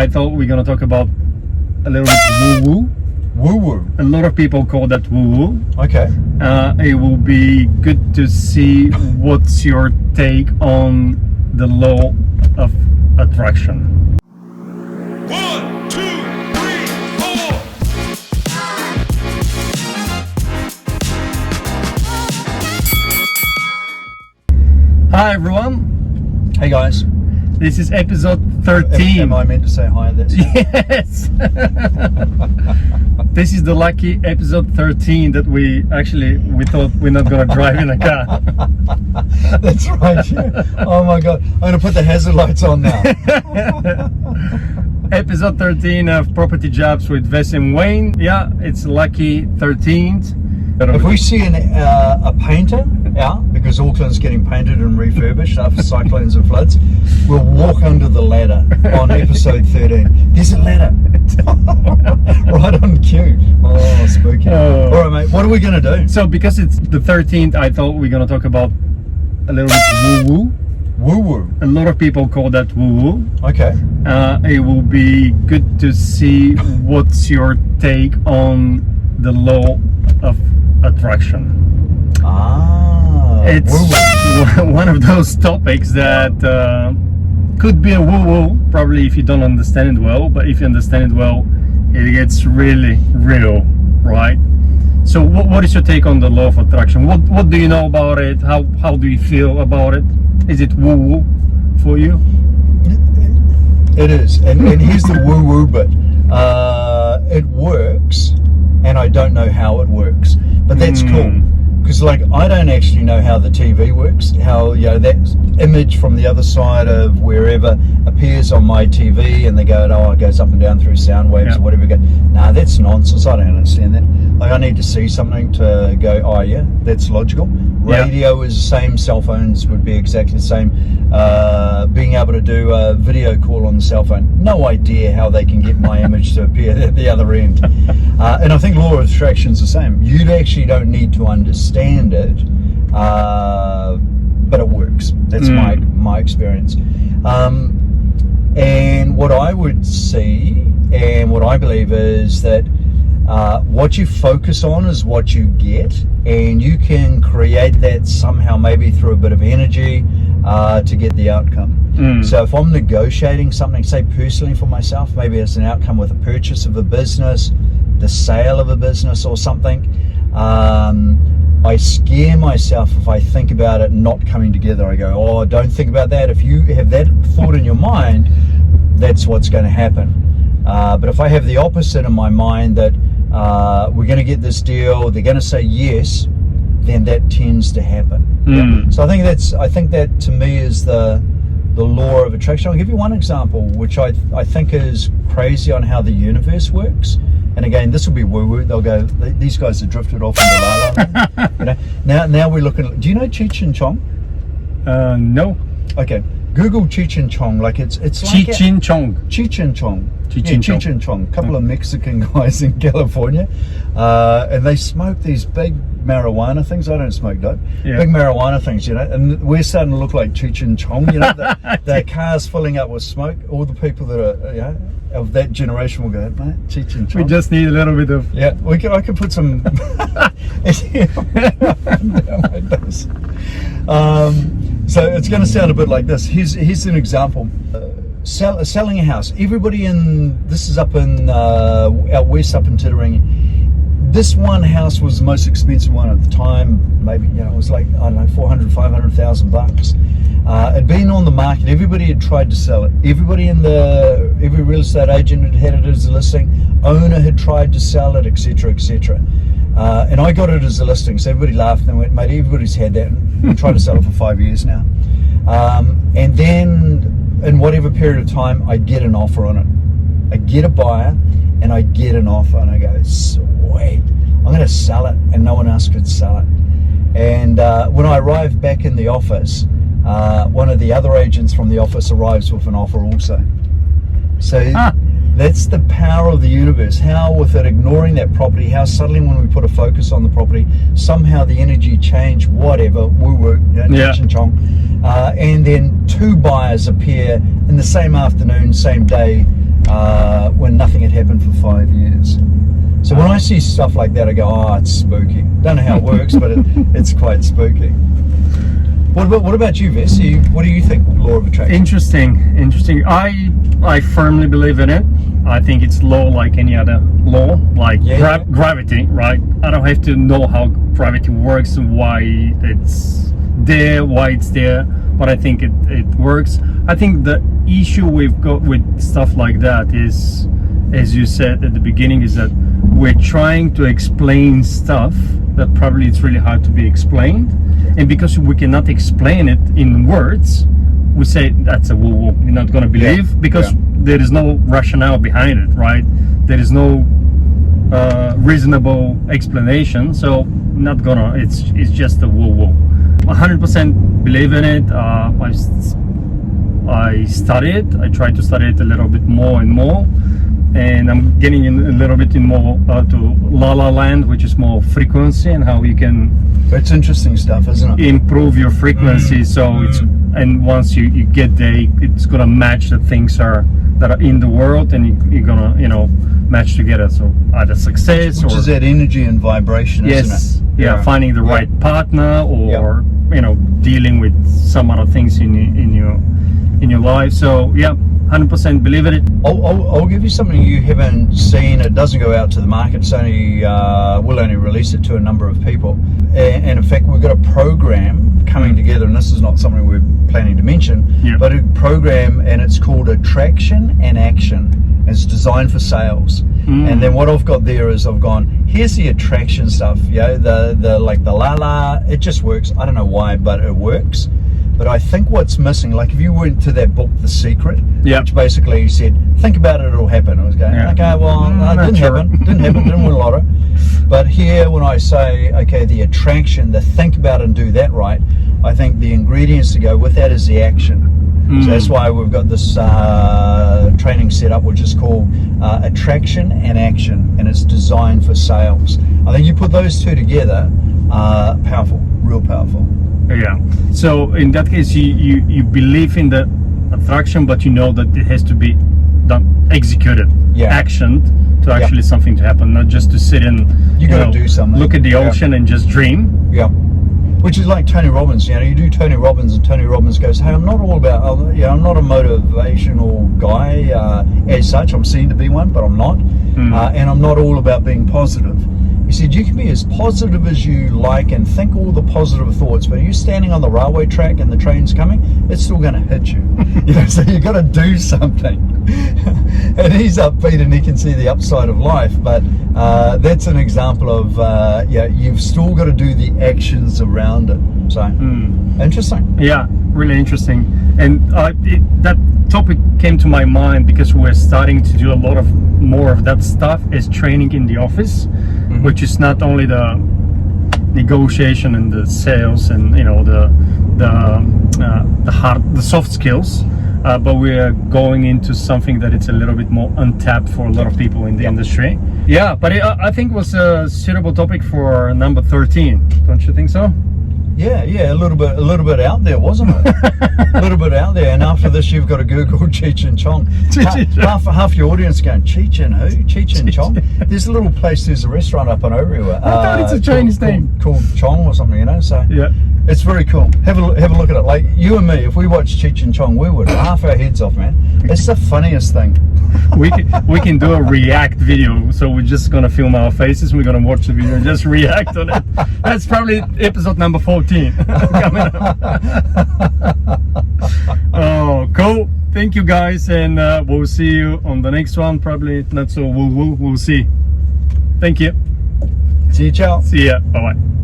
I thought we're gonna talk about a little bit woo-woo. Woo-woo. A lot of people call that woo-woo. Okay. It will be good to see what's your take on the law of attraction. 1, 2, 3, 4. Hi everyone, Hey guys. this is episode 13. Am I meant to say hi? That's Yes! This is the lucky episode 13 that we thought we're not gonna drive in a car. That's right. Yeah. Oh my god. I'm gonna put the hazard lights on now. Episode 13 of Property Jobs with Vess and Wayne. Yeah, it's lucky 13th. If we see a painter out, because Auckland's getting painted and refurbished after cyclones and floods, we'll walk under the ladder on episode 13. There's a ladder. Right on cue. Oh, spooky. Oh. All right, mate. What are we going to do? So because it's the 13th, I thought we're gonna talk about a little bit woo-woo. Woo-woo. A lot of people call that woo-woo. Okay. It will be good to see what's your take on the law of attraction. It's woo-woo. one of those topics that could be a woo-woo, probably if you don't understand it well, but if you understand it well, it gets really real, right? So what is your take on the law of attraction? What do you know about it? How do you feel about it? Is it woo-woo for you? It is, and here's the woo-woo bit. It works, and I don't know how it works, but that's cool. Because like I don't actually know how the TV works, how that image from the other side of wherever appears on my TV, and they go, oh, it goes up and down through sound waves or whatever. Nah, that's nonsense. I don't understand that. Like I need to see something to go, oh yeah, that's logical. Radio is the same. Cell phones would be exactly the same. Being able to do a video call on the cell phone, no idea how they can get my image to appear at the other end. And I think law of attraction is the same. You actually don't need to understand it, but it works. That's my experience. And what I would see, and what I believe is that what you focus on is what you get, and you can create that somehow, maybe through a bit of energy, to get the outcome. So if I'm negotiating something, say personally for myself, maybe it's an outcome with a purchase of a business, the sale of a business or something, I scare myself if I think about it not coming together. I go, oh, don't think about that. If you have that thought in your mind, that's what's going to happen. But if I have the opposite in my mind, that we're going to get this deal, they're going to say yes, then that tends to happen. So I think that to me is the law of attraction. I'll give you one example, which I think is crazy on how the universe works. And again, this will be woo-woo. They'll go, these guys have drifted off into la la. Now we're looking at, do you know Cheech and Chong? No. Okay. Google Cheech and Chong. Like it's like Cheech and Chong. Cheech and Chong. Cheech and Chong. A couple of Mexican guys in California, and they smoke these big marijuana things. I don't smoke dope. Big marijuana things, and we're starting to look like Cheech and Chong. Their cars filling up with smoke. All the people that are of that generation will go, mate, Cheech and Chong. We just need a little bit of I could put some down like this. So it's going to sound a bit like this. Here's an example. Selling a house. Everybody this is up in out west, up in Titirangi. This one house was the most expensive one at the time. Maybe it was like, I don't know, $400,000-500,000. It'd been on the market. Everybody had tried to sell it. Every real estate agent had it as a listing. Owner had tried to sell it, etc., etc. And I got it as a listing, so everybody laughed and went, mate, everybody's had that. We're trying to sell it for 5 years now. And then in whatever period of time, I get an offer on it. I get a buyer and I get an offer, and I go, sweet, I'm going to sell it, and no one else could sell it. And when I arrive back in the office, one of the other agents from the office arrives with an offer also. So that's the power of the universe. How, with it ignoring that property, how suddenly when we put a focus on the property, somehow the energy change, whatever, woo-woo, Cheech and Chong, and then two buyers appear in the same afternoon, same day, it happen for 5 years. So when I see stuff like that, I go, oh, it's spooky. Don't know how it works, but it's quite spooky. What about you, Vess? What do you think, law of attraction? Interesting. I firmly believe in it. I think it's law like any other law, like gravity, right? I don't have to know how gravity works and why it's there, but I think it works. I think the issue we've got with stuff like that is, as you said at the beginning, is that we're trying to explain stuff that probably it's really hard to be explained, and because we cannot explain it in words, we say that's a woo-woo. You're not going to believe because there is no rationale behind it, right? There is no reasonable explanation, so not gonna. It's just a woo-woo. 100% believe in it. I study it. I try to study it a little bit more and more, and I'm getting in a little bit in more to La La Land, which is more frequency and how you can. It's interesting stuff, isn't it? Improve your frequency, so it's, and once you get there, it's gonna match the things that are in the world, and you're gonna match together. So either success which or is that energy and vibration, isn't it? Yeah, finding the right partner, or dealing with some other things in your life. So 100% believe in it. I'll give you something you haven't seen. It doesn't go out to the market. It's only we'll only release it to a number of people. And in fact, we've got a program coming together, and this is not something we're planning to mention, but a program, and it's called Attraction and Action. It's designed for sales. And then what I've got there is I've gone, here's the attraction stuff, the like the la, it just works. I don't know why, but it works. But I think what's missing, like if you went to that book, The Secret, which basically said, think about it, it'll happen. I was going, okay, well, didn't happen, didn't win a lotto. But here, when I say, okay, the attraction, the think about it and do that right, I think the ingredients to go with that is the action. So that's why we've got this training set up, which is called Attraction and Action, and it's designed for sales. I think you put those two together, powerful, real powerful. Yeah. So in that case, you believe in the attraction, but you know that it has to be done, executed, actioned to actually something to happen, not just to sit and you got to do something. Look at the ocean and just dream. Yeah. Which is like Tony Robbins. You do Tony Robbins, and Tony Robbins goes, "Hey, I'm not all about. I'm not a motivational guy as such. I'm seen to be one, but I'm not, and I'm not all about being positive." He said, you can be as positive as you like and think all the positive thoughts, but you're standing on the railway track and the train's coming, it's still going to hit you. So you got to do something. And he's upbeat and he can see the upside of life, but that's an example of, you've still got to do the actions around it. So, interesting. Yeah, really interesting. And that topic came to my mind because we're starting to do a lot of more of that stuff as training in the office, which is not only the negotiation and the sales and the soft skills, but we're going into something that it's a little bit more untapped for a lot of people in the industry. Yeah, but I think it was a suitable topic for number 13. Don't you think so? Yeah, a little bit out there, wasn't it? A little bit out there. And after this, you've got to Google Cheech and Chong. Half your audience going, Cheech and who? Cheech and Chong? There's a little place. There's a restaurant up in Orewa. I thought it's a Chinese name called Chong or something. So it's very cool. Have a look at it. Like you and me, if we watch Cheech and Chong, we would laugh our heads off, man. It's the funniest thing. we can do a react video, so we're just gonna film our faces and we're gonna watch the video and just react on it. That's probably episode number 14 coming up. Oh, cool. Thank you guys, and we'll see you on the next one. Probably not so we'll see. Thank you. See you, ciao. See ya. Bye bye.